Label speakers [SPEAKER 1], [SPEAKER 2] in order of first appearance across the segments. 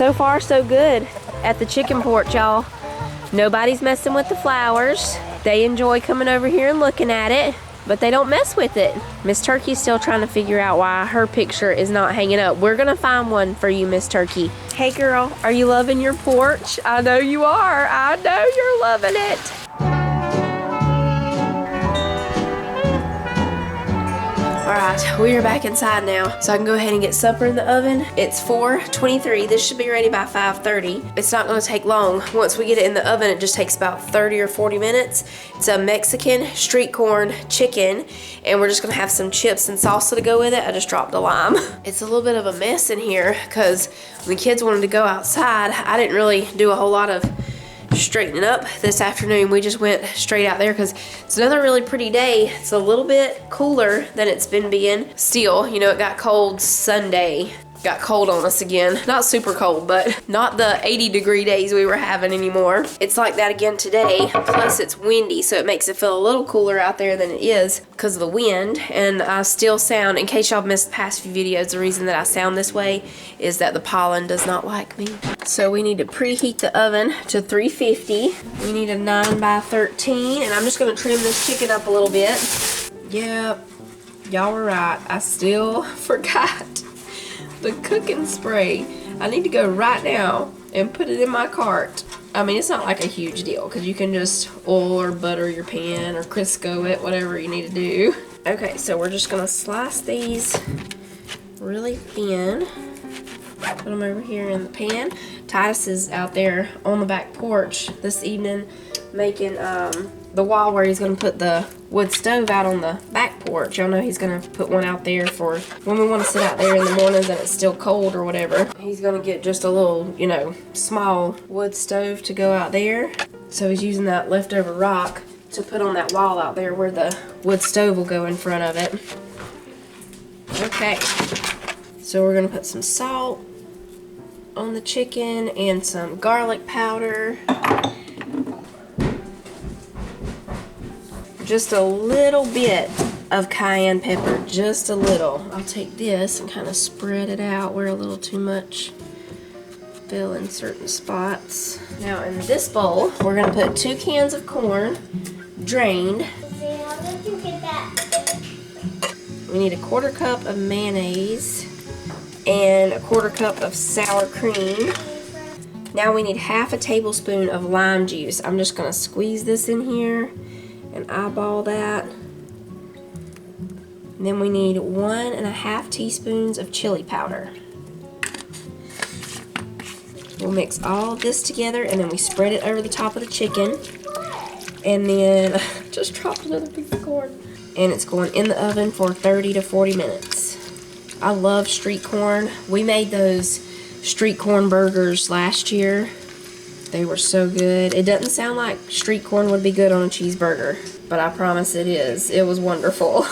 [SPEAKER 1] So far, so good at the chicken porch, y'all. Nobody's messing with the flowers. They enjoy coming over here and looking at it, but they don't mess with it. Miss Turkey's still trying to figure out why her picture is not hanging up. We're gonna find one for you, Miss Turkey. Hey girl, are you loving your porch? I know you are. I know you're loving it. Alright, we are back inside now, so I can go ahead and get supper in the oven. It's 4:23. This should be ready by 5:30. It's not going to take long. Once we get it in the oven, it just takes about 30 or 40 minutes. It's a Mexican street corn chicken, and we're just going to have some chips and salsa to go with it. I just dropped a lime. It's a little bit of a mess in here because when the kids wanted to go outside, I didn't really do a whole lot of straightening up this afternoon. We just went straight out there because it's another really pretty day. It's a little bit cooler than it's been being. Still, you know, it got cold Sunday. Got cold on us again. Not super cold, but not the 80-degree days we were having anymore. It's like that again today, plus it's windy, so it makes it feel a little cooler out there than it is because of the wind. And I still sound, in case y'all missed the past few videos, the reason that I sound this way is that the pollen does not like me. So we need to preheat the oven to 350. We need a 9 by 13, and I'm just gonna trim this chicken up a little bit. Yep, y'all were right. I still forgot the cooking spray. I need to go right now and put it in my cart. I mean, it's not like a huge deal because you can just oil or butter your pan or Crisco it, whatever you need to do. Okay, so we're just gonna slice these really thin. Put them over here in the pan. Titus is out there on the back porch this evening making the wall where he's gonna put the wood stove out on the back porch. Y'all know he's gonna put one out there for when we want to sit out there in the mornings and it's still cold or whatever. He's gonna get just a little, you know, small wood stove to go out there. So he's using that leftover rock to put on that wall out there where the wood stove will go in front of it. Okay, so we're gonna put some salt on the chicken and some garlic powder. Just a little bit of cayenne pepper, just a little. I'll take this and kind of spread it out where a little too much fill in certain spots. Now in this bowl, we're gonna put 2 cans of corn, drained.
[SPEAKER 2] How did you get that?
[SPEAKER 1] We need a 1/4 cup of mayonnaise and a 1/4 cup of sour cream. Now we need 1/2 tablespoon of lime juice. I'm just gonna squeeze this in here and eyeball that. And then we need 1½ teaspoons of chili powder. We'll mix all of this together and then we spread it over the top of the chicken. And then, just dropped another piece of corn. And it's going in the oven for 30 to 40 minutes. I love street corn. We made those street corn burgers last year. They were so good. It doesn't sound like street corn would be good on a cheeseburger, but I promise it is. It was wonderful.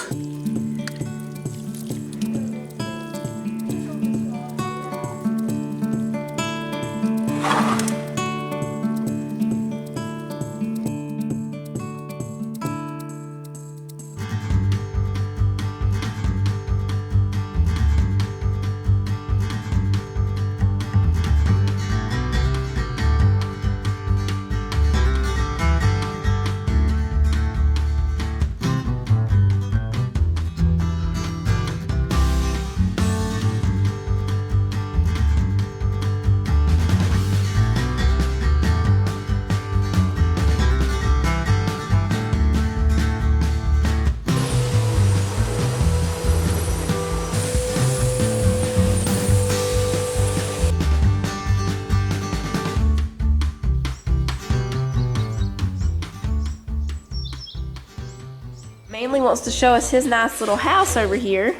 [SPEAKER 1] Manly wants to show us his nice little house over here.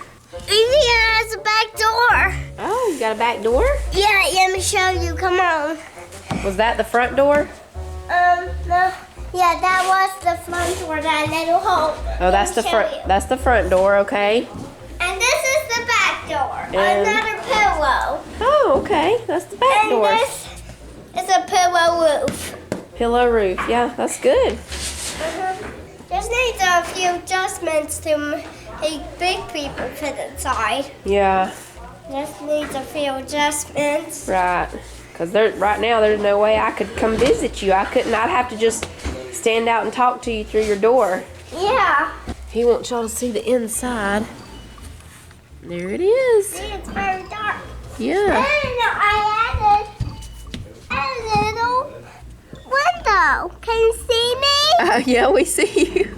[SPEAKER 2] It has a back door.
[SPEAKER 1] Oh, you got a back door?
[SPEAKER 2] Yeah, let me show you. Come on.
[SPEAKER 1] Was that the front door?
[SPEAKER 2] No. Yeah, that was the front door, that little hole.
[SPEAKER 1] Oh, that's the front. That's the front door, okay.
[SPEAKER 2] And this is the back door.
[SPEAKER 1] And
[SPEAKER 2] another pillow.
[SPEAKER 1] Oh, okay. That's the back
[SPEAKER 2] And
[SPEAKER 1] door.
[SPEAKER 2] this is a pillow roof.
[SPEAKER 1] Pillow roof. Yeah, that's good.
[SPEAKER 2] This needs a few adjustments to make big people fit inside.
[SPEAKER 1] Yeah.
[SPEAKER 2] This needs a few adjustments.
[SPEAKER 1] Right. Because right now there's no way I could come visit you. I'd have to just stand out and talk to you through your door.
[SPEAKER 2] Yeah.
[SPEAKER 1] He wants y'all to see the inside. There it is.
[SPEAKER 2] See, it's very dark.
[SPEAKER 1] Yeah.
[SPEAKER 2] And I added a little window. Can you see me?
[SPEAKER 1] Yeah, we see you.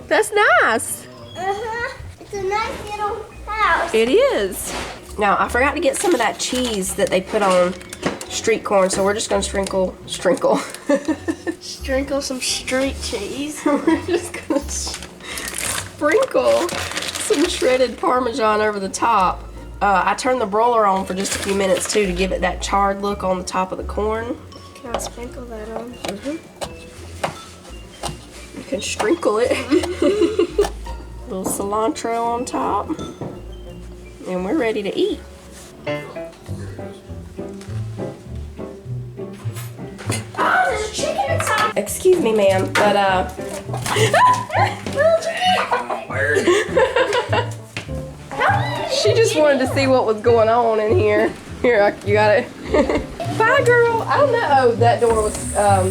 [SPEAKER 1] That's nice.
[SPEAKER 2] It's a nice little house.
[SPEAKER 1] It is. Now, I forgot to get some of that cheese that they put on street corn, so we're just gonna sprinkle some street cheese. We're just gonna sprinkle some shredded Parmesan over the top. I turned the broiler on for just a few minutes too to give it that charred look on the top of the corn.
[SPEAKER 2] Can I sprinkle that on?
[SPEAKER 1] You can sprinkle it. A little cilantro on top. And we're ready to eat.
[SPEAKER 2] Oh, there's a chicken inside.
[SPEAKER 1] Excuse me, ma'am, but she just wanted to see what was going on in here. Here, you got it. Bye, girl. I don't know. Oh, that door was,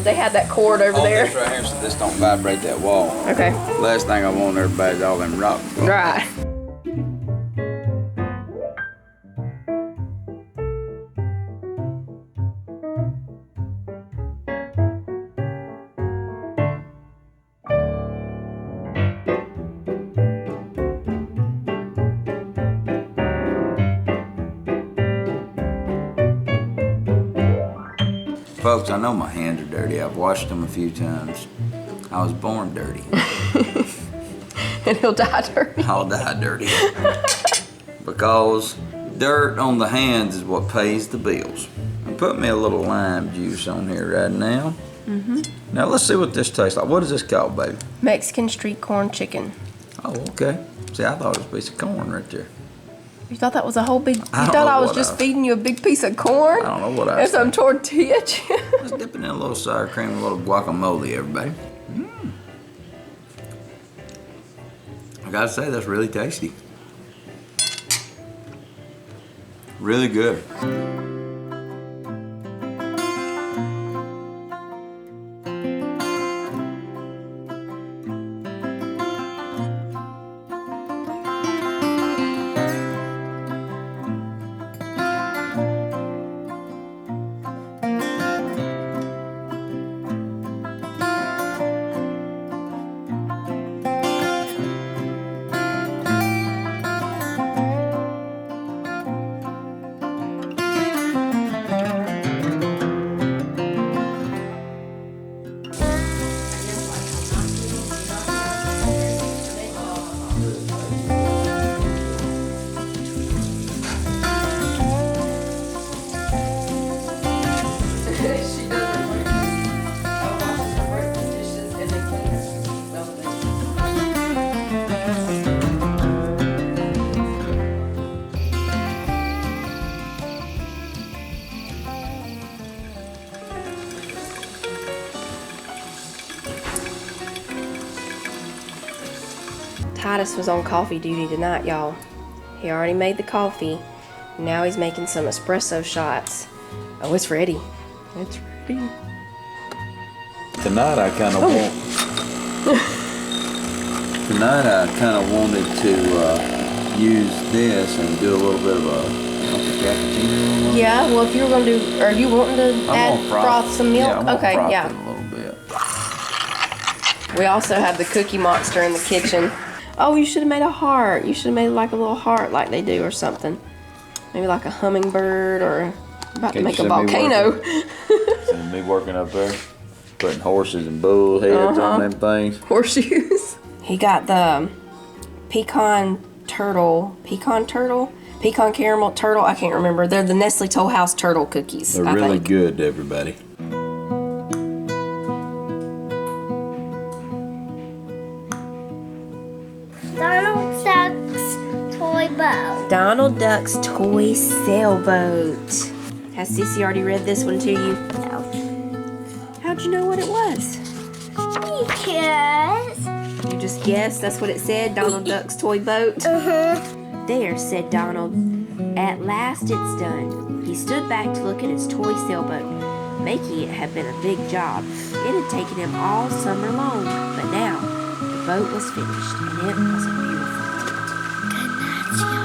[SPEAKER 1] they had that cord over there.
[SPEAKER 3] This right here, so this don't vibrate that wall.
[SPEAKER 1] Okay.
[SPEAKER 3] Last thing I want everybody's all them rocks.
[SPEAKER 1] Right.
[SPEAKER 3] Folks, I know my hands are dirty. I've washed them a few times. I was born dirty.
[SPEAKER 1] And he'll die dirty.
[SPEAKER 3] I'll die dirty. Because dirt on the hands is what pays the bills. And put me a little lime juice on here right now. Now let's see what this tastes like. What is this called, baby?
[SPEAKER 1] Mexican street corn chicken.
[SPEAKER 3] Oh, okay. See, I thought it was a piece of corn right there.
[SPEAKER 1] You thought that was a whole big, you
[SPEAKER 3] I don't
[SPEAKER 1] thought
[SPEAKER 3] know
[SPEAKER 1] I was
[SPEAKER 3] what
[SPEAKER 1] just
[SPEAKER 3] I-
[SPEAKER 1] feeding you a big piece of corn?
[SPEAKER 3] I don't know what I
[SPEAKER 1] And
[SPEAKER 3] was
[SPEAKER 1] some tortilla chips.
[SPEAKER 3] Let's dip it in a little sour cream and a little guacamole, everybody. I gotta say, that's really tasty. Really good.
[SPEAKER 1] Titus was on coffee duty tonight, y'all. He already made the coffee. Now he's making some espresso shots. Oh, it's ready. It's ready.
[SPEAKER 3] Tonight I kind of Tonight I kind of wanted to use this and do a little bit of a cappuccino.
[SPEAKER 1] Yeah, well, if you were going to do, are you wanting to add
[SPEAKER 3] gonna
[SPEAKER 1] froth some milk?
[SPEAKER 3] Yeah, I'm gonna
[SPEAKER 1] Okay,
[SPEAKER 3] froth
[SPEAKER 1] yeah.
[SPEAKER 3] it a little bit.
[SPEAKER 1] We also have the Cookie Monster in the kitchen. Oh, you should have made a heart. You should have made like a little heart like they do or something. Maybe like a hummingbird or about to
[SPEAKER 3] Can
[SPEAKER 1] make
[SPEAKER 3] you
[SPEAKER 1] a
[SPEAKER 3] send me
[SPEAKER 1] volcano.
[SPEAKER 3] See me working up there, putting horses and bull heads on them things.
[SPEAKER 1] Horseshoes. He got the pecan caramel turtle. I can't remember. They're the Nestle Toll House turtle cookies.
[SPEAKER 3] They're
[SPEAKER 1] I
[SPEAKER 3] really
[SPEAKER 1] think.
[SPEAKER 3] good, everybody.
[SPEAKER 2] Donald Duck's toy boat.
[SPEAKER 1] Donald Duck's toy sailboat. Has Cece already read this one to you?
[SPEAKER 2] No.
[SPEAKER 1] How'd you know what it was?
[SPEAKER 2] Because.
[SPEAKER 1] You just guessed that's what it said, Donald Duck's toy boat?
[SPEAKER 2] Uh-huh.
[SPEAKER 1] There, said Donald. At last it's done. He stood back to look at his toy sailboat. Making it had been a big job. It had taken him all summer long, but now the boat was finished, and it was a beautiful boat.
[SPEAKER 2] Good night,